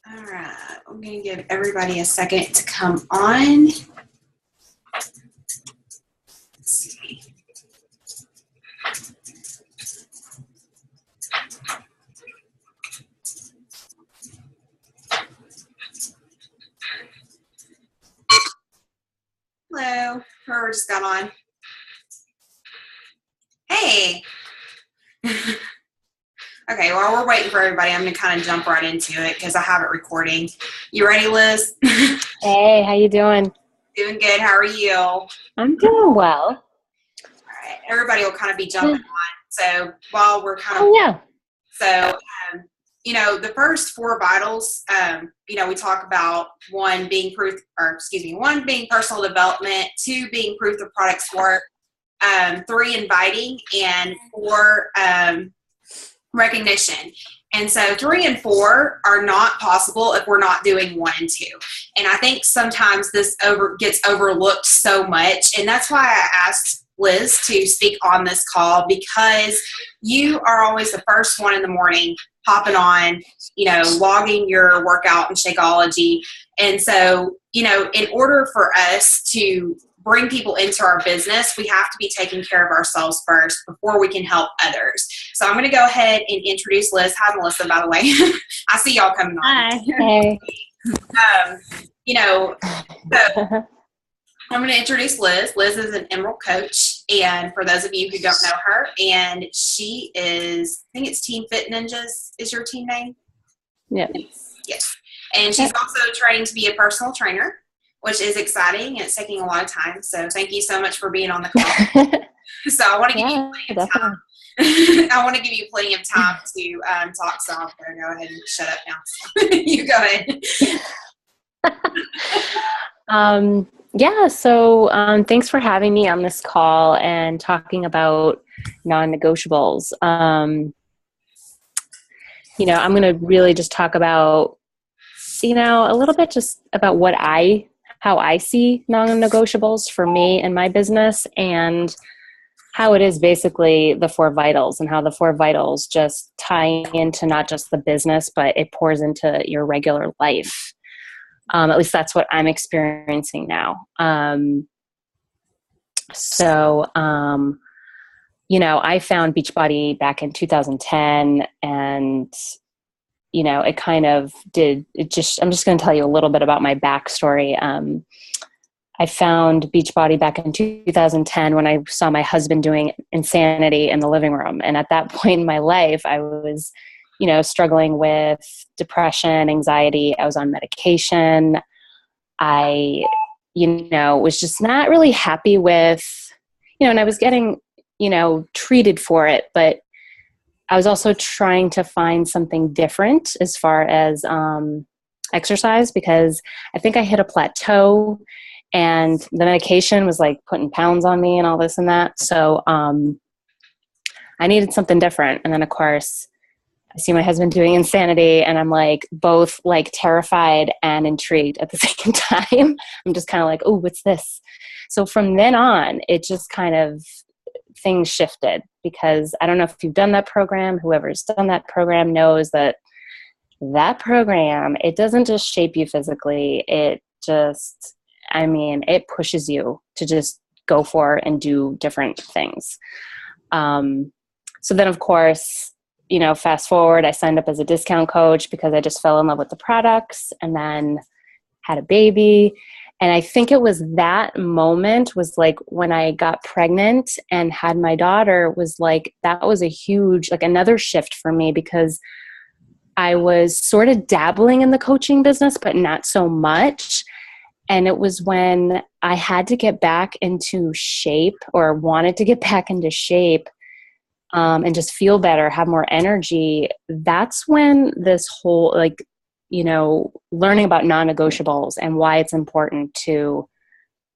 All right, I'm going to give everybody a second to come on. Let's see. Hello, whoever just got on. Hey. Okay, while we're waiting for everybody, I'm going to kind of jump right into it because I have it recording. You ready, Liz? Hey, how you doing? Doing good. How are you? I'm doing well. All right, everybody will kind of be jumping on. So while we're kind of, the first four vitals, we talk about one being one being personal development, two being proof the products work, three inviting, and four recognition. And so 3 and 4 are not possible if we're not doing 1 and 2. And I think sometimes this gets overlooked so much. And that's why I asked Liz to speak on this call, because you are always the first one in the morning hopping on, logging your workout in Shakeology. And so, in order for us to bring people into our business, we have to be taking care of ourselves first before we can help others. So I'm going to go ahead and introduce Liz. Hi, Melissa, by the way. I see y'all coming on. Hi. Hey. So I'm going to introduce Liz. Liz is an Emerald coach. And for those of you who don't know her, and she is, I think it's Team Fit Ninjas is your team name? Yeah. Yes. And she's also training to be a personal trainer, which is exciting. It's taking a lot of time. So thank you so much for being on the call. So I want to give you plenty of time. I want to give you plenty of time to talk. So I'm going to go ahead and shut up now. You go ahead. So thanks for having me on this call and talking about non-negotiables. I'm going to really just talk about, a little bit just about how I see non-negotiables for me and my business, and how it is basically the 4 vitals, and how the 4 vitals just tie into not just the business, but it pours into your regular life. At least that's what I'm experiencing now. I found Beachbody back in 2010, and it kind of I'm just going to tell you a little bit about my backstory. I found Beachbody back in 2010 when I saw my husband doing insanity in the living room. And at that point in my life, I was, struggling with depression, anxiety. I was on medication. I, was just not really happy with, and I was getting, treated for it, but I was also trying to find something different as far as exercise, because I think I hit a plateau, and the medication was like putting pounds on me and all this and that. So I needed something different. And then, of course, I see my husband doing insanity, and I'm like both like terrified and intrigued at the same time. I'm just kind of like, oh, what's this? So from then on, it just kind of, things shifted, because I don't know if you've done that program. Whoever's done that program knows that program, it doesn't just shape you physically. It just, it pushes you to just go for and do different things. So then, of course, fast forward, I signed up as a discount coach because I just fell in love with the products, and then had a baby. And I think it was that moment was like when I got pregnant and had my daughter, was like, that was a huge, like another shift for me, because I was sort of dabbling in the coaching business, but not so much. And it was when I had to get back into shape, or wanted to get back into shape, and just feel better, have more energy. That's when this whole, learning about non-negotiables and why it's important to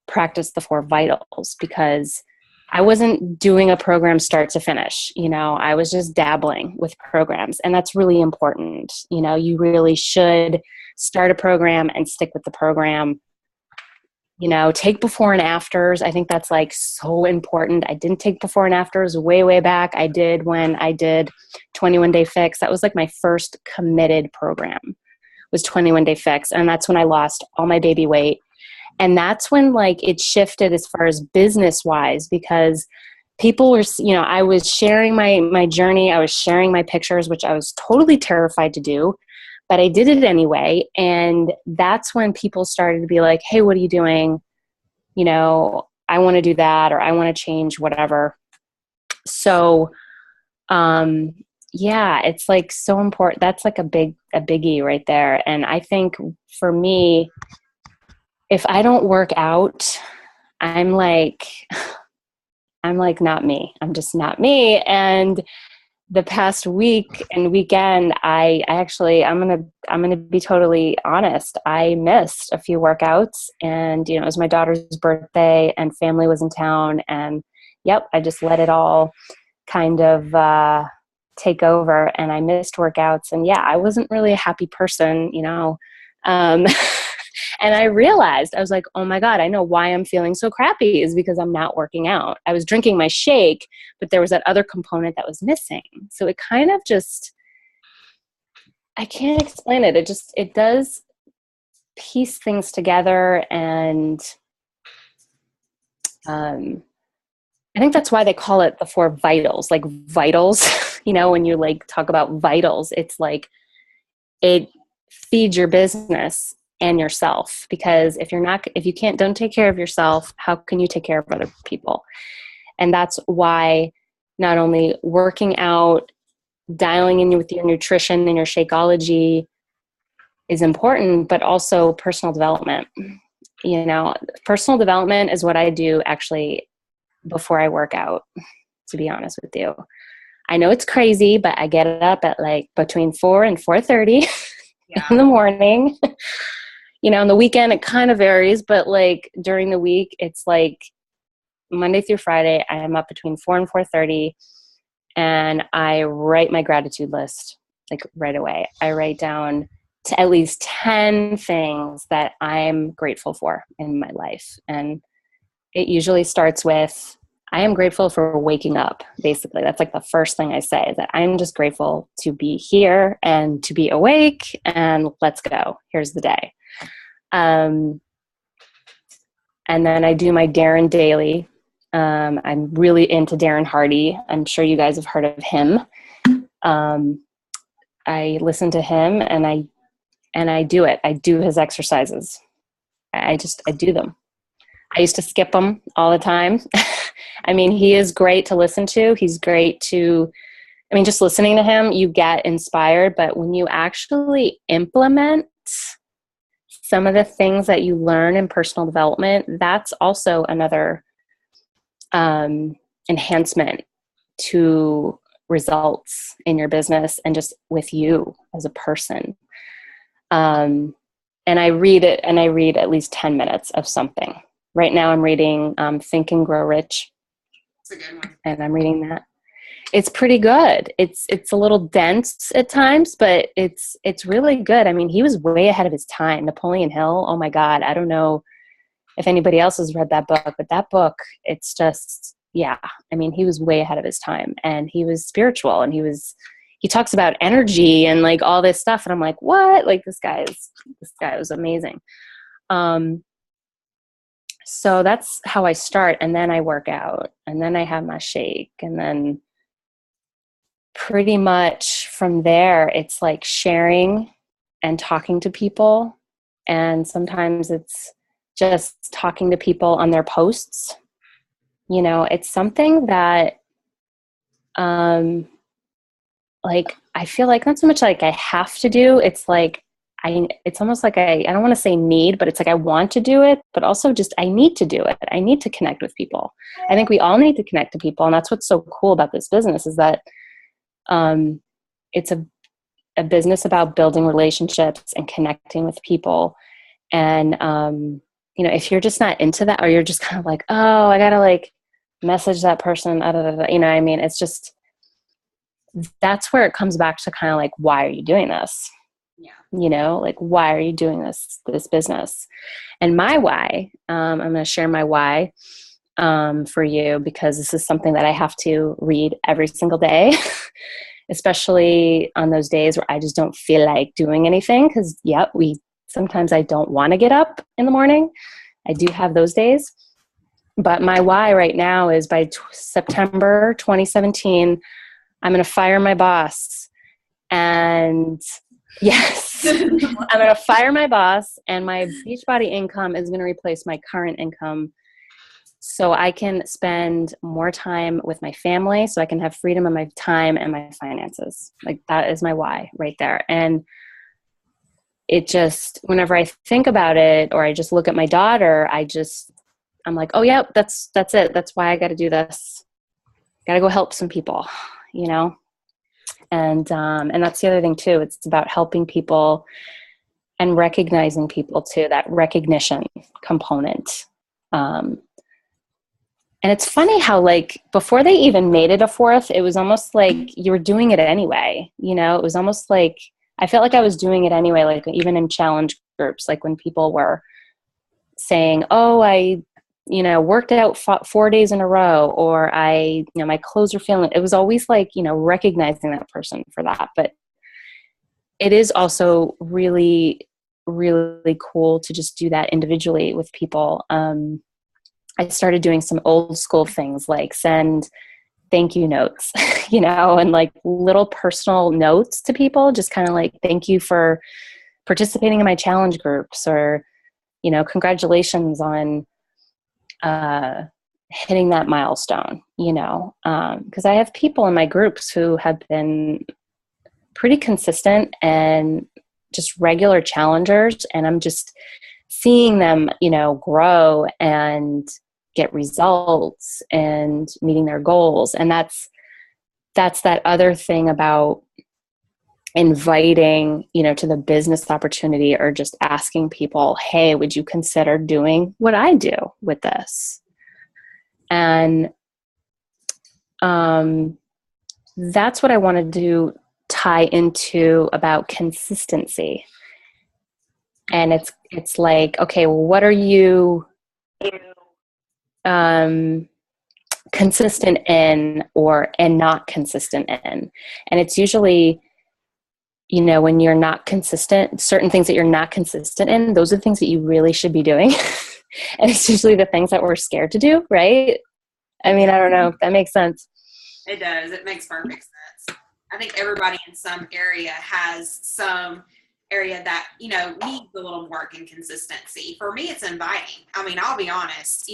practice the 4 vitals, because I wasn't doing a program start to finish. I was just dabbling with programs, and that's really important. You really should start a program and stick with the program. Take before and afters. I think that's like so important. I didn't take before and afters way back. I did when I did 21 Day Fix. That was like my first committed program, was 21 Day Fix. And that's when I lost all my baby weight. And that's when like it shifted as far as business wise, because people were, you know, I was sharing my journey. I was sharing my pictures, which I was totally terrified to do, but I did it anyway. And that's when people started to be like, hey, what are you doing? You know, I want to do that, or I want to change whatever. So, yeah, it's like so important. That's like a biggie right there. And I think for me, if I don't work out, I'm like not me. I'm just not me. And the past week and weekend, I'm going to be totally honest. I missed a few workouts, and, you know, it was my daughter's birthday and family was in town, and yep, I just let it all kind of, take over, and I missed workouts. And yeah, I wasn't really a happy person, you know? And I realized, I was like, oh my God, I know why I'm feeling so crappy is because I'm not working out. I was drinking my shake, but there was that other component that was missing. So it kind of just, I can't explain it. It does piece things together. And I think that's why they call it the 4 vitals, like vitals, you know, when you like talk about vitals, it's like it feeds your business and yourself, because if you don't take care of yourself, how can you take care of other people? And that's why not only working out, dialing in with your nutrition and your Shakeology is important, but also personal development. You know, personal development is what I do actually before I work out, to be honest with you. I know it's crazy, but I get up at like between 4 and 4:30 in the morning. You know, on the weekend, it kind of varies, but like during the week, it's like Monday through Friday, I am up between 4 and 4:30, and I write my gratitude list like right away. I write down to at least 10 things that I'm grateful for in my life. And it usually starts with, I am grateful for waking up. Basically, that's like the first thing I say, is that I'm just grateful to be here and to be awake, and let's go. Here's the day. And then I do my Darren daily. I'm really into Darren Hardy. I'm sure you guys have heard of him. I listen to him, and I do it. I do his exercises. I do them. I used to skip them all the time. I mean, he is great to listen to. He's great to, I mean, just listening to him, you get inspired. But when you actually implement some of the things that you learn in personal development, that's also another enhancement to results in your business and just with you as a person. And I read at least 10 minutes of something. Right now I'm reading Think and Grow Rich. That's a good one. And I'm reading that. It's pretty good. It's a little dense at times, but it's really good. I mean, he was way ahead of his time. Napoleon Hill, oh my God. I don't know if anybody else has read that book, but that book, it's just, yeah. I mean, he was way ahead of his time, and he was spiritual, and he talks about energy and like all this stuff. And I'm like, what? Like this guy was amazing. So that's how I start. And then I work out, and then I have my shake, and then pretty much from there, it's like sharing and talking to people. And sometimes it's just talking to people on their posts. You know, it's something that, like, I feel like not so much like I have to do. It's like, it's almost like I don't want to say need, but it's like I want to do it, but also just I need to do it. I need to connect with people. I think we all need to connect to people. And that's what's so cool about this business, is that it's a business about building relationships and connecting with people. And, you know, if you're just not into that, or you're just kind of like, oh, I got to like message that person, you know what I mean? It's just, that's where it comes back to kind of like, why are you doing this? Yeah. You know, like, why are you doing this business? And my why, I'm going to share my why for you, because this is something that I have to read every single day. especially on those days where I just don't feel like doing anything. Cause sometimes I don't want to get up in the morning. I do have those days, but my why right now is by September 2017, I'm going to fire my boss. And yes, I'm going to fire my boss, and my Beachbody income is going to replace my current income, so I can spend more time with my family, so I can have freedom of my time and my finances. Like, that is my why right there. And it just, whenever I think about it, or I just look at my daughter, I'm like, oh yeah, that's it. That's why I got to do this. Got to go help some people, you know? And that's the other thing too. It's about helping people and recognizing people too, that recognition component. And it's funny how, like, before they even made it a fourth, it was almost like you were doing it anyway. You know, it was almost like I felt like I was doing it anyway, like even in challenge groups, like when people were saying, oh, I, worked out 4 days in a row, or my clothes are feeling, it was always like, recognizing that person for that. But it is also really, really cool to just do that individually with people. I started doing some old school things like send thank you notes, and like little personal notes to people, just kind of like, thank you for participating in my challenge groups, or, congratulations on hitting that milestone, because I have people in my groups who have been pretty consistent and just regular challengers, and I'm just seeing them, grow and get results and meeting their goals. And that's that other thing about inviting, to the business opportunity, or just asking people, hey, would you consider doing what I do with this? And that's what I wanted to tie into about consistency. And it's like, okay, well, what are you consistent in and not consistent in? And it's usually, when you're not consistent, certain things that you're not consistent in, those are the things that you really should be doing. And it's usually the things that we're scared to do, right? I mean, I don't know if that makes sense. It does. It makes perfect sense. I think everybody in some area has some area that, needs a little more consistency. For me, it's inviting. I mean, I'll be honest,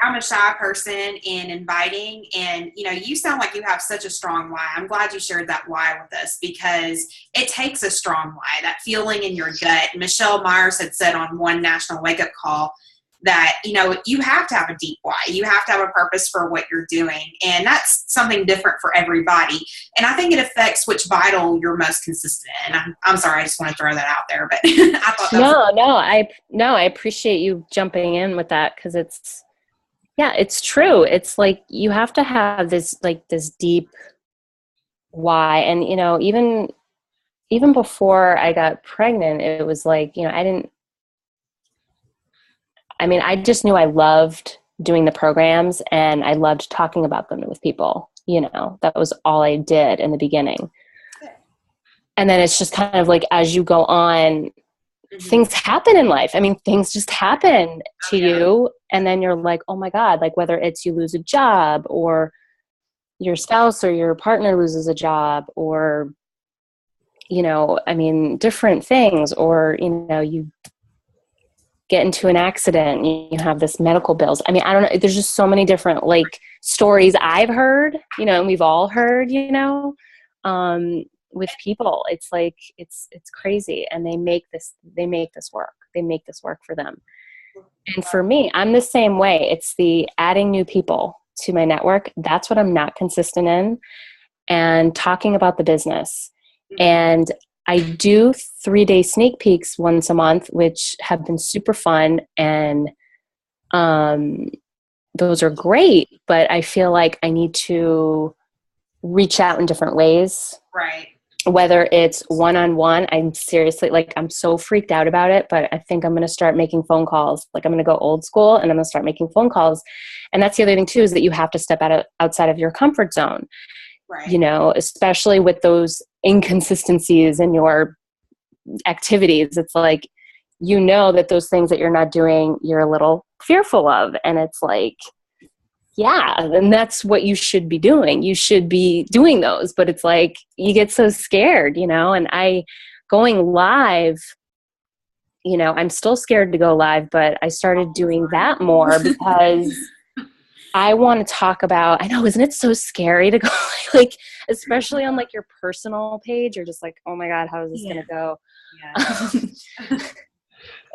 I'm a shy person in inviting, and, you sound like you have such a strong why. I'm glad you shared that why with us, because it takes a strong why, that feeling in your gut. Michelle Myers had said on one national wake-up call that, you have to have a deep why. You have to have a purpose for what you're doing. And that's something different for everybody. And I think it affects which vital you're most consistent in. I'm sorry, I just want to throw that out there, but I thought that I appreciate you jumping in with that, because it's true. It's like, you have to have this deep why. And, even before I got pregnant, it was like, I just knew I loved doing the programs, and I loved talking about them with people. That was all I did in the beginning. And then it's just kind of like, as you go on, things happen in life. Things just happen to you. And then you're like, oh my God, like whether it's you lose a job, or your spouse or your partner loses a job, or, different things, or, you get into an accident, you have this medical bills. I don't know. There's just so many different stories I've heard, and we've all heard, with people. It's like, it's crazy. And they make this work. They make this work for them. And for me, I'm the same way. It's the adding new people to my network. That's what I'm not consistent in, and talking about the business. And I do 3-day sneak peeks once a month, which have been super fun. And those are great, but I feel like I need to reach out in different ways. Right. Whether it's one-on-one, I'm seriously, I'm so freaked out about it, but I think I'm going to start making phone calls. I'm going to go old school, and I'm going to start making phone calls. And that's the other thing too, is that you have to step outside of your comfort zone. Right. Especially with those inconsistencies in your activities. It's like, that those things that you're not doing, you're a little fearful of. And it's like, yeah, and that's what you should be doing. You should be doing those, but it's like, you get so scared, and going live, I'm still scared to go live, but I started doing that more because I want to talk about, I know, isn't it so scary to go like, especially on like your personal page, you're just like, oh my God, how is this going to go? Yeah.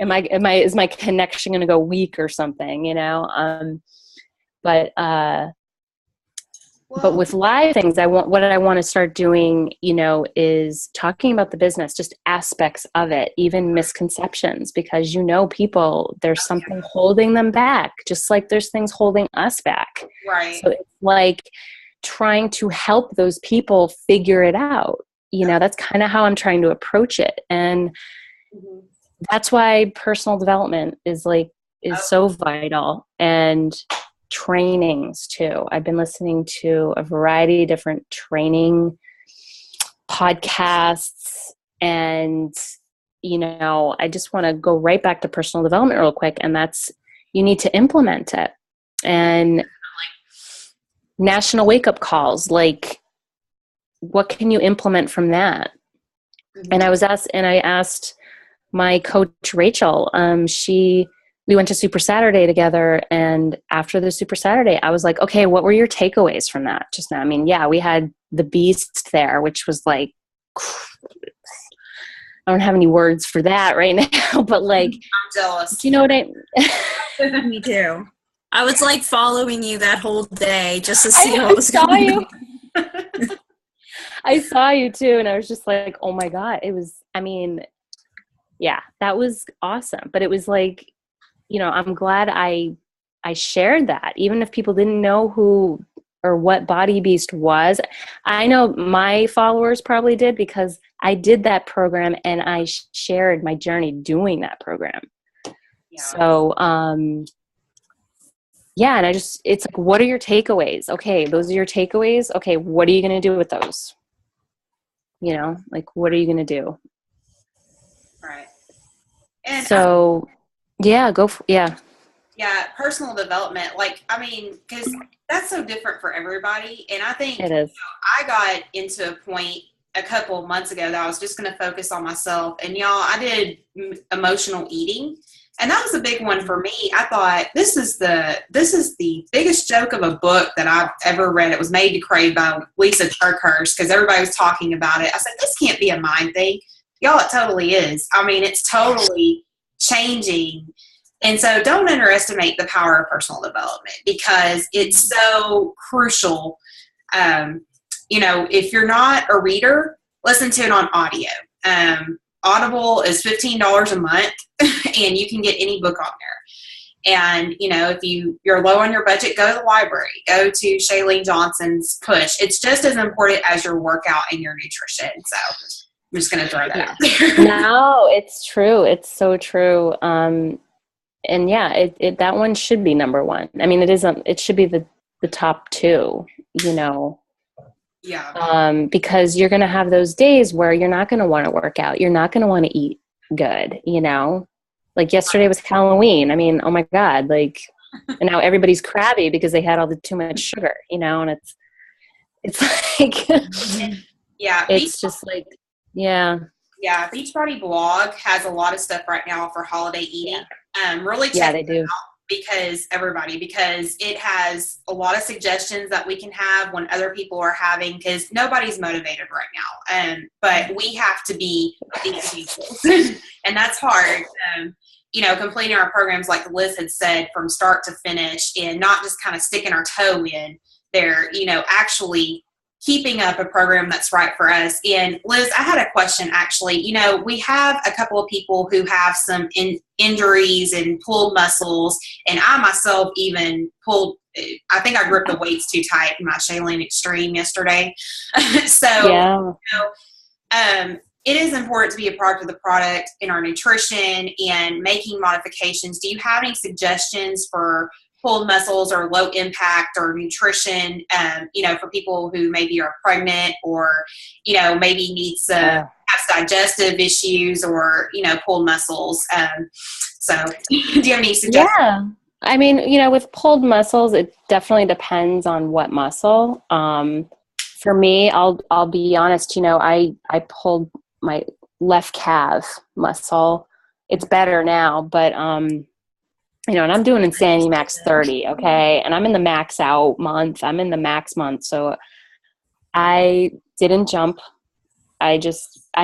Is my connection going to go weak or something, but with live things, what I want to start doing, is talking about the business, just aspects of it, even misconceptions, because, people, there's something holding them back, just like there's things holding us back. Right. So it's like trying to help those people figure it out. That's kind of how I'm trying to approach it. And that's why personal development is so vital. And trainings too. I've been listening to a variety of different training podcasts, and I just want to go right back to personal development real quick, and that's, you need to implement it. And national wake-up calls, what can you implement from that? And I asked my coach Rachel, we went to Super Saturday together, and after the Super Saturday, I was like, okay, what were your takeaways from that just now? I mean, yeah, we had the beast there, which was like, I don't have any words for that right now, but I'm jealous. Do you know what I mean? Me too. I was following you that whole day just to see what was going on. I saw you too, and I was just like, oh my God, yeah, that was awesome. But it was like, I'm glad I shared that, even if people didn't know who or what Body Beast was. I know my followers probably did, because I did that program and I shared my journey doing that program. Yeah. So, yeah, and it's like, what are your takeaways? Okay, those are your takeaways. Okay, what are you going to do with those? What are you going to do? Right. And so, yeah, yeah, personal development, because that's so different for everybody. And I think it is. I got into a point a couple of months ago that I was just going to focus on myself. And y'all, I did emotional eating, and that was a big one for me. I thought, this is the biggest joke of a book that I've ever read. It was Made to Crave by Lisa Turkhurst, because everybody was talking about it. I said, this can't be a mind thing. Y'all, it totally is. I mean, it's totally changing. And so don't underestimate the power of personal development, because it's so crucial. If you're not a reader, listen to it on audio. Audible is $15 a month, and you can get any book on there. And, if you're low on your budget, go to the library. Go to Shailene Johnson's Push. It's just as important as your workout and your nutrition. So I'm just going to throw that out there. No, it's true. It's so true. And yeah, that one should be number one. I mean, it should be the top two, Yeah. Because you're going to have those days where you're not going to want to work out. You're not going to want to eat good, Like yesterday was Halloween. I mean, oh my God, and now everybody's crabby because they had all the too much sugar, and it's like, yeah, it's just like, yeah. Yeah, Beachbody blog has a lot of stuff right now for holiday eating. Really check they do. out, because it has a lot of suggestions that we can have when other people are having, because nobody's motivated right now. But we have to be these people, and that's hard. Completing our programs, like Liz had said, from start to finish, and not just kind of sticking our toe in there, actually keeping up a program that's right for us. And Liz, I had a question actually. We have a couple of people who have some injuries and pulled muscles, and I myself even pulled, I think I gripped the weights too tight in my Shailene Extreme yesterday. So, yeah. It is important to be a product of the product in our nutrition and making modifications. Do you have any suggestions for pulled muscles or low impact or nutrition, for people who maybe are pregnant or, maybe need some has digestive issues or, pulled muscles. So do you have any suggestions? Yeah. I mean, with pulled muscles, it definitely depends on what muscle. For me, I'll be honest, I pulled my left calf muscle. It's better now, but, and I'm doing Insanity Max 30. Okay. And I'm in the max out month. I'm in the max month. So I didn't jump. I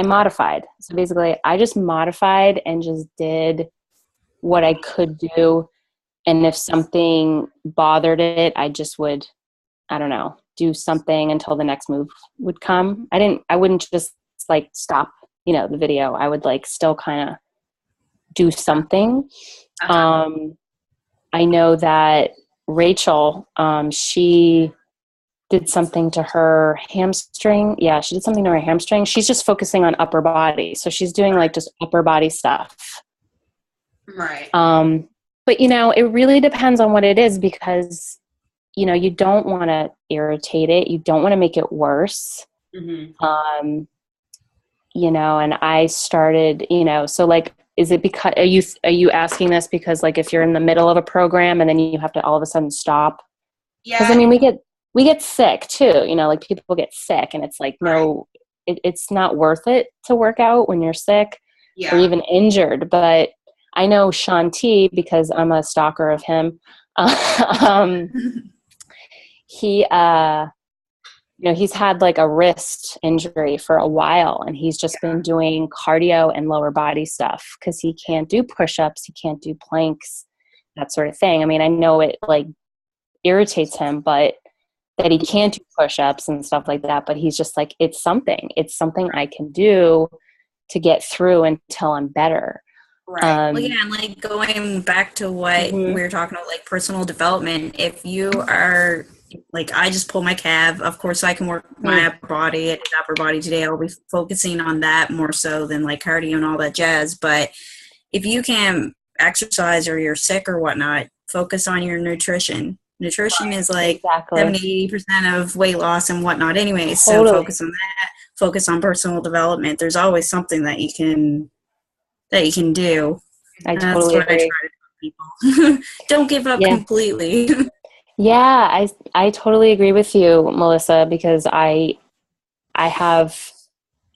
modified. So basically I just modified and just did what I could do. And if something bothered it, I just would, I don't know, do something until the next move would come. I wouldn't just like stop, the video. I would like still kind of do something. I know that Rachel, she did something to her hamstring. Yeah, she did something to her hamstring. She's just focusing on upper body. So she's doing like just upper body stuff. Right. But, it really depends on what it is because, you don't want to irritate it. You don't want to make it worse. Mm-hmm. And I started, so like, is it because, are you asking this because like if you're in the middle of a program and then you have to all of a sudden stop? Yeah. Because I mean, we get sick too, like people get sick and it's like, no, it's not worth it to work out when you're sick or even injured. But I know Sean T, because I'm a stalker of him. He, he's had like a wrist injury for a while and he's just been doing cardio and lower body stuff because he can't do push-ups. He can't do planks, that sort of thing. I mean, I know it like irritates him, but that he can't do push-ups and stuff like that. But he's just like, it's something I can do to get through until I'm better. Right. Well, yeah, and like going back to what we were talking about, like personal development, if you are like, I just pull my calf, of course I can work my upper body. I did upper body today. I'll be focusing on that more so than like cardio and all that jazz. But if you can exercise or you're sick or whatnot, focus on your nutrition. Nutrition is like 70-80% of weight loss and whatnot anyway. So focus on that. Focus on personal development. There's always something that you can do. I totally agree. I try to tell people. Don't give up completely. Yeah, I totally agree with you, Melissa, because I'm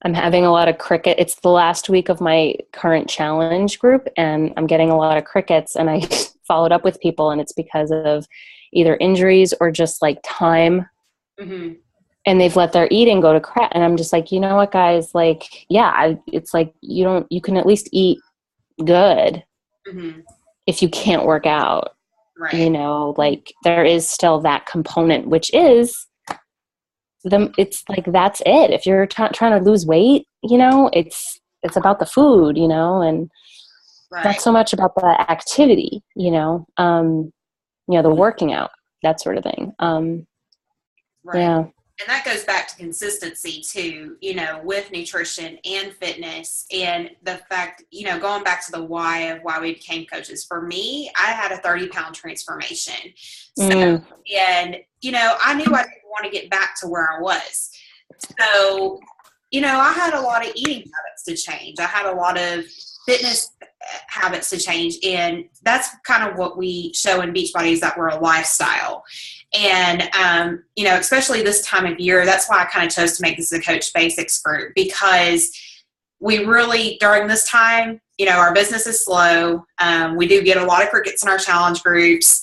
having a lot of cricket. It's the last week of my current challenge group and I'm getting a lot of crickets and I followed up with people and it's because of either injuries or just like time. Mm-hmm. And they've let their eating go to crap. And I'm just like, you know what, guys, like, it's like, you can at least eat good if you can't work out, right. Like there is still that component, which is it's like, that's it. If you're trying to lose weight, it's about the food, and not so much about the activity, the working out, that sort of thing. Yeah. And that goes back to consistency too, with nutrition and fitness and the fact, going back to the why of why we became coaches. For me, I had a 30-pound transformation. So, and, I knew I didn't want to get back to where I was. So, I had a lot of eating habits to change. I had a lot of fitness habits to change. And that's kind of what we show in Beachbody is that we're a lifestyle. And, especially this time of year, that's why I kind of chose to make this a Coach Basics group because we really, during this time, our business is slow. We do get a lot of crickets in our challenge groups.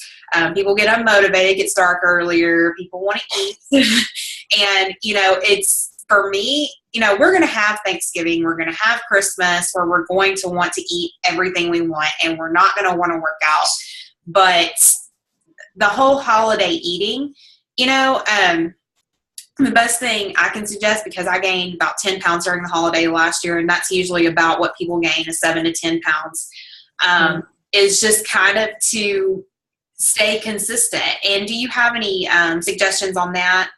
People get unmotivated, it gets dark earlier. People want to eat. And, it's, for me, we're going to have Thanksgiving. We're going to have Christmas where we're going to want to eat everything we want and we're not going to want to work out. But the whole holiday eating, the best thing I can suggest, because I gained about 10 pounds during the holiday last year, and that's usually about what people gain is 7 to 10 pounds, is just kind of to stay consistent. And do you have any suggestions on that?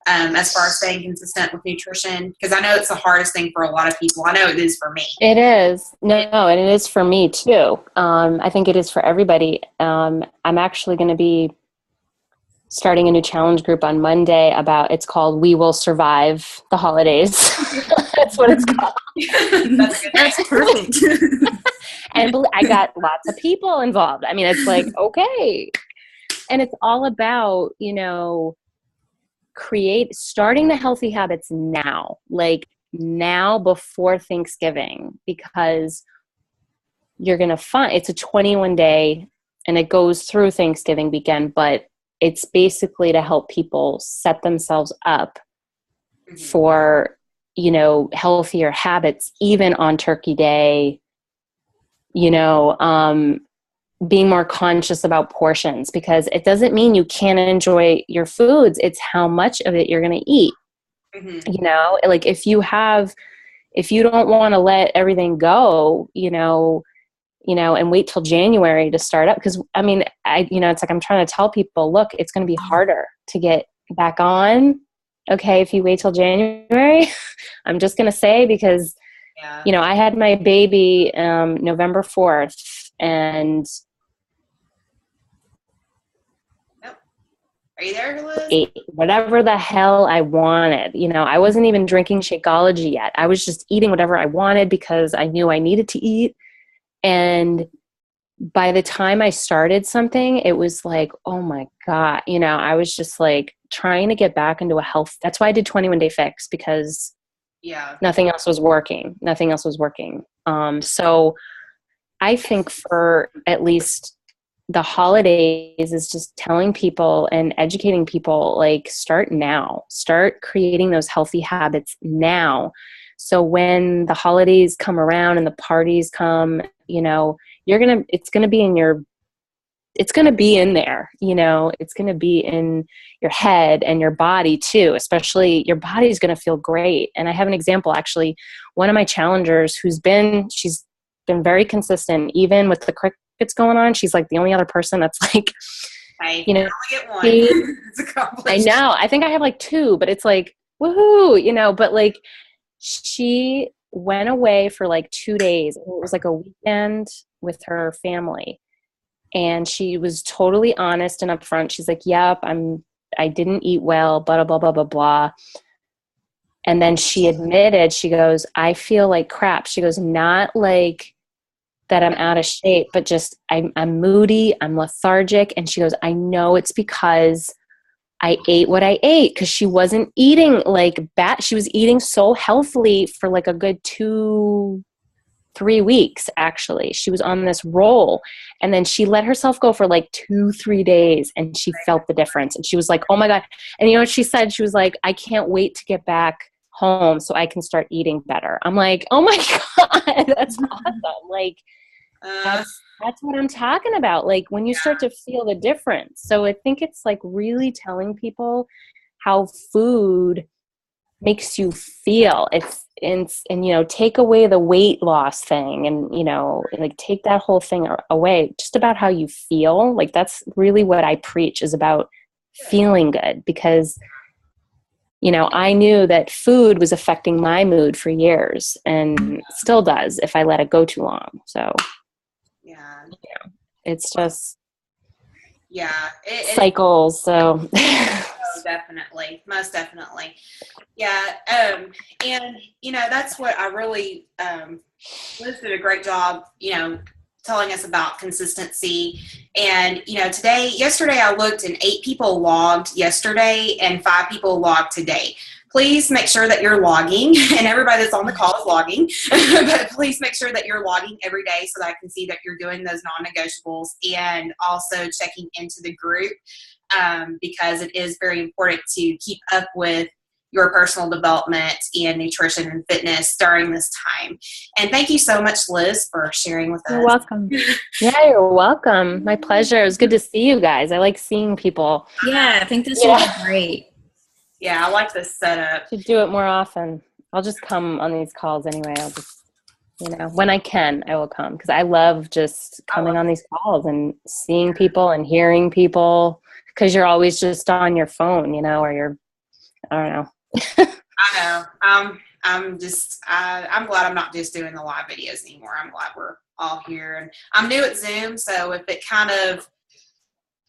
as far as staying consistent with nutrition? Because I know it's the hardest thing for a lot of people. I know it is for me. It is. No, and it is for me too. I think it is for everybody. I'm actually going to be starting a new challenge group on Monday it's called We Will Survive the Holidays. That's what it's called. That's perfect. And I got lots of people involved. I mean, it's like, okay. And it's all about, starting the healthy habits now, like now before Thanksgiving, because you're going to find it's a 21-day and it goes through Thanksgiving weekend, but it's basically to help people set themselves up for, healthier habits, even on Turkey Day, being more conscious about portions, because it doesn't mean you can't enjoy your foods. It's how much of it you're going to eat. Mm-hmm. Like if you don't want to let everything go, and wait till January to start up. Cause I mean, it's like, I'm trying to tell people, look, it's going to be harder to get back on. Okay. If you wait till January, I'm just going to say, because, I had my baby, November 4th, and are you there, Liz? ate whatever the hell I wanted. I wasn't even drinking Shakeology yet. I was just eating whatever I wanted because I knew I needed to eat. And by the time I started something, it was like, oh my God, I was just like trying to get back into a health. That's why I did 21-day fix, because nothing else was working. So I think for at least the holidays is just telling people and educating people, like, start now, start creating those healthy habits now. So when the holidays come around and the parties come, it's going to be in there, it's going to be in your head and your body too, especially your body's going to feel great. And I have an example, actually, one of my challengers she's been very consistent, even with the crickets going on. She's like the only other person that's like, I only get one. It's accomplished. I know. I think I have like 2, but it's like, woohoo, but like she went away for like 2 days. It was like a weekend with her family. And she was totally honest and upfront. She's like, yep, I didn't eat well, blah, blah, blah, blah, blah. And then she admitted, she goes, I feel like crap. She goes, not like that I'm out of shape, but just I'm moody, I'm lethargic. And she goes, I know it's because I ate what I ate, because she wasn't eating like bad. She was eating so healthily for like a good 2-3 weeks, actually. She was on this roll, and then she let herself go for like 2-3 days, and she felt the difference. And she was like, oh my God. And you know what she said? She was like, I can't wait to get back home so I can start eating better. I'm like, oh my God, that's awesome. Like, that's what I'm talking about. Like when you start to feel the difference. So I think it's like really telling people how food makes you feel. And take away the weight loss thing, and like take that whole thing away, just about how you feel. Like that's really what I preach, is about feeling good, because I knew that food was affecting my mood for years, and still does if I let it go too long. So it's just cycles. So definitely, most definitely. Yeah. And that's what I really, Liz did a great job, telling us about consistency. And, yesterday I looked and 8 people logged yesterday and 5 people logged today. Please make sure that you're logging, and everybody that's on the call is logging, but please make sure that you're logging every day so that I can see that you're doing those non-negotiables, and also checking into the group, because it is very important to keep up with your personal development and nutrition and fitness during this time. And thank you so much, Liz, for sharing with us. You're welcome. Yeah, you're welcome. My pleasure. It was good to see you guys. I like seeing people. Yeah, I think this will be great. Yeah, I like this setup. Should do it more often. I'll just come on these calls anyway. I'll just, when I can, I will come, because I love just coming on these calls and seeing people and hearing people, because you're always just on your phone, or you're I don't know. I know. I'm glad I'm not just doing the live videos anymore. I'm glad we're all here, and I'm new at Zoom, so if it kind of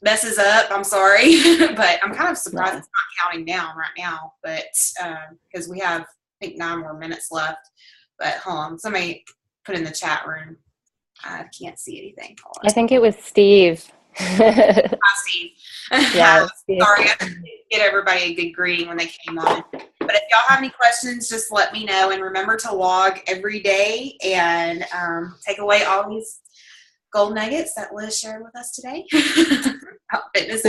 messes up, I'm sorry, but I'm kind of surprised it's not counting down right now, but because we have, I think, 9 more minutes left. But hold on, somebody put in the chat room. I can't see anything. I think it was Steve. Hi, Steve. Yeah, Steve. Sorry, I didn't get everybody a good greeting when they came on. But if y'all have any questions, just let me know. And remember to log every day and take away all these gold nuggets that Liz shared with us today. Fitness.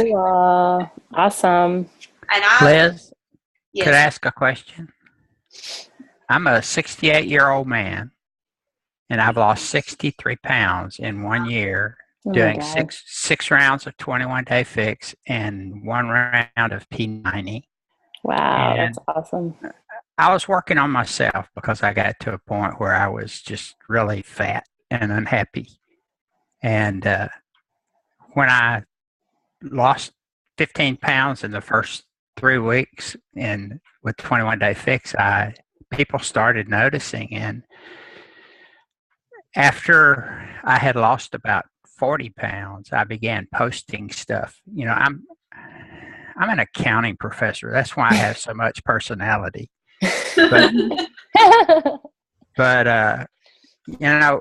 Awesome. And Liz, yes. Could I ask a question? I'm a 68-year-old man, and I've lost 63 pounds in 1 year, doing six rounds of 21-day fix and 1 round of P90. Wow, and that's awesome. I was working on myself because I got to a point where I was just really fat and unhappy. And when I lost 15 pounds in the first 3 weeks and with 21-day fix, people started noticing. And after I had lost about 40 pounds, I began posting stuff. You know, I'm an accounting professor. That's why I have so much personality. But you know,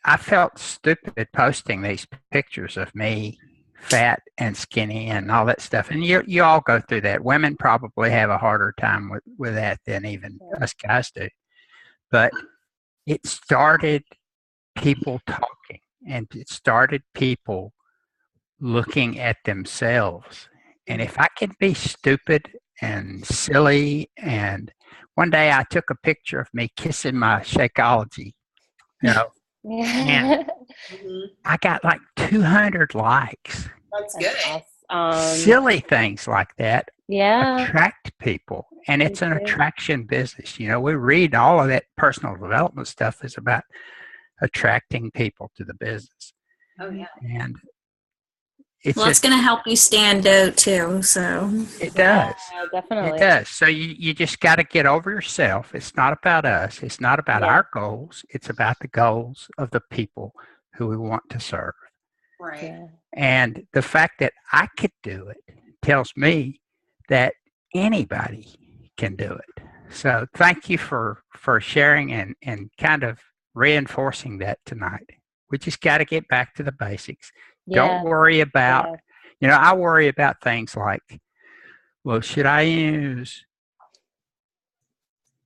I felt stupid posting these pictures of me fat and skinny and all that stuff. And you all go through that. Women probably have a harder time with that than even us guys do. But it started people talking, and it started people looking at themselves. And if I can be stupid and silly, and one day I took a picture of me kissing my Shakeology, you know, and I got like 200 likes. That's good. Silly things like that Yeah. attract people, and it's an attraction business. You know, we read all of that personal development stuff is about attracting people to the business. Oh yeah. And it's going to help you stand out too. So it does. Yeah, definitely. It does. So you just got to get over yourself. It's not about us. It's not about our goals. It's about the goals of the people who we want to serve. Right. Yeah. And the fact that I could do it tells me that anybody can do it. So thank you for sharing and kind of reinforcing that tonight. We just got to get back to the basics. Yeah. Don't worry about, you know, I worry about things like, well, should I use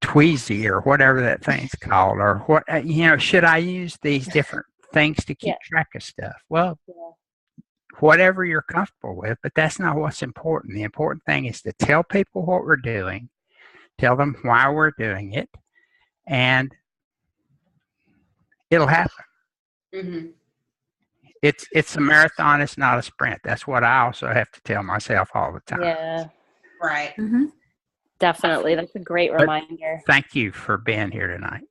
Tweezy or whatever that thing's called, or what, you know, should I use these different things to keep track of stuff? Well, whatever you're comfortable with, but that's not what's important. The important thing is to tell people what we're doing, tell them why we're doing it, and it'll happen. Mm-hmm. It's a marathon. It's not a sprint. That's what I also have to tell myself all the time. Yeah. Right. Mm-hmm. Definitely. That's a great reminder. Thank you for being here tonight.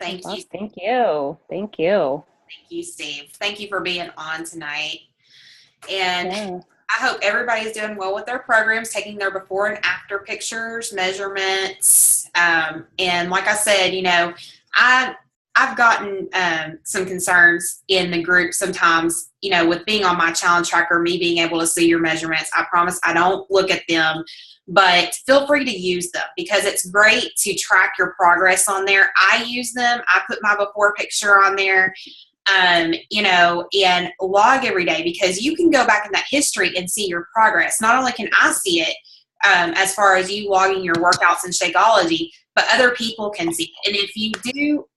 Thank you. Thank you. Thank you. Thank you, Steve. Thank you for being on tonight. And I hope everybody's doing well with their programs, taking their before and after pictures, measurements. And like I said, you know, I've gotten some concerns in the group sometimes, you know, with being on my challenge tracker, me being able to see your measurements. I promise I don't look at them, but feel free to use them because it's great to track your progress on there. I use them. I put my before picture on there, you know, and log every day because you can go back in that history and see your progress. Not only can I see it as far as you logging your workouts in Shakeology, but other people can see it. And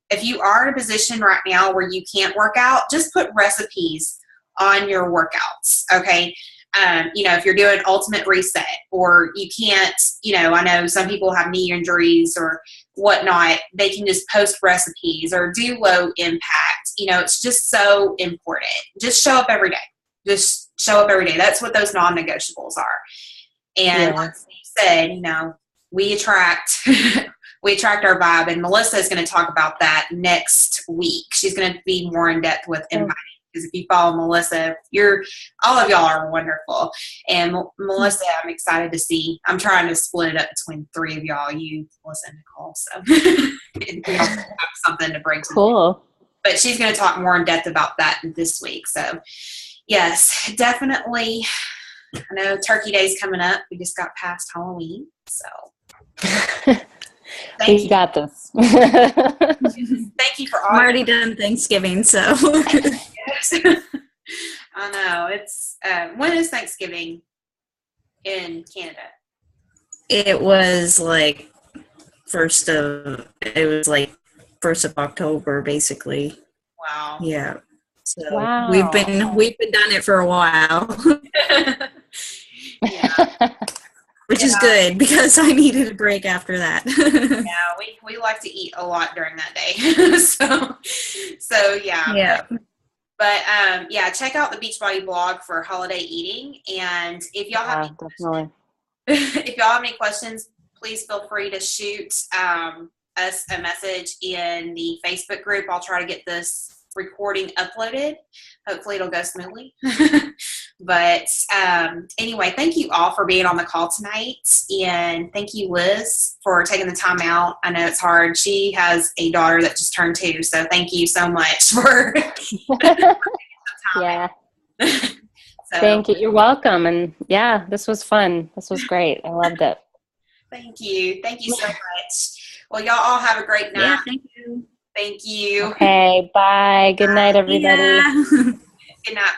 if you are in a position right now where you can't work out, just put recipes on your workouts, okay? You know, if you're doing ultimate reset or you can't, you know, I know some people have knee injuries or whatnot, they can just post recipes or do low impact. You know, it's just so important. Just show up every day. Just show up every day. That's what those non-negotiables are. And like Steve said, you know, we attract our vibe, and Melissa is going to talk about that next week. She's going to be more in depth with inviting because if you follow Melissa, all of y'all are wonderful. And Melissa, I'm excited to see. I'm trying to split it up between 3 of y'all, you, Melissa, and Nicole. So we all have something to bring to Cool. But she's going to talk more in depth about that this week. So yes, definitely. I know Turkey Day's coming up. We just got past Halloween. So We got this. Thank you for all. I'm already done Thanksgiving, so. I know. It's when is Thanksgiving in Canada? It was like 1st of October, basically. Wow. Yeah. So Wow. we've been done it for a while. Yeah. Which is good because I needed a break after that. Yeah, we like to eat a lot during that day. so yeah. Yeah. But yeah, check out the Beachbody blog for holiday eating. And if y'all have if y'all have any questions, please feel free to shoot us a message in the Facebook group. I'll try to get this recording uploaded. Hopefully it'll go smoothly. But anyway, thank you all for being on the call tonight. And thank you, Liz, for taking the time out. I know it's hard. She has a daughter that just turned 2. So thank you so much for Yeah. So, thank you. You're welcome. And yeah, this was fun. This was great. I loved it. Thank you. Thank you so much. Well, y'all all have a great night. Yeah, thank you. Thank you. Okay, bye. Good night, everybody. Yeah. Good night.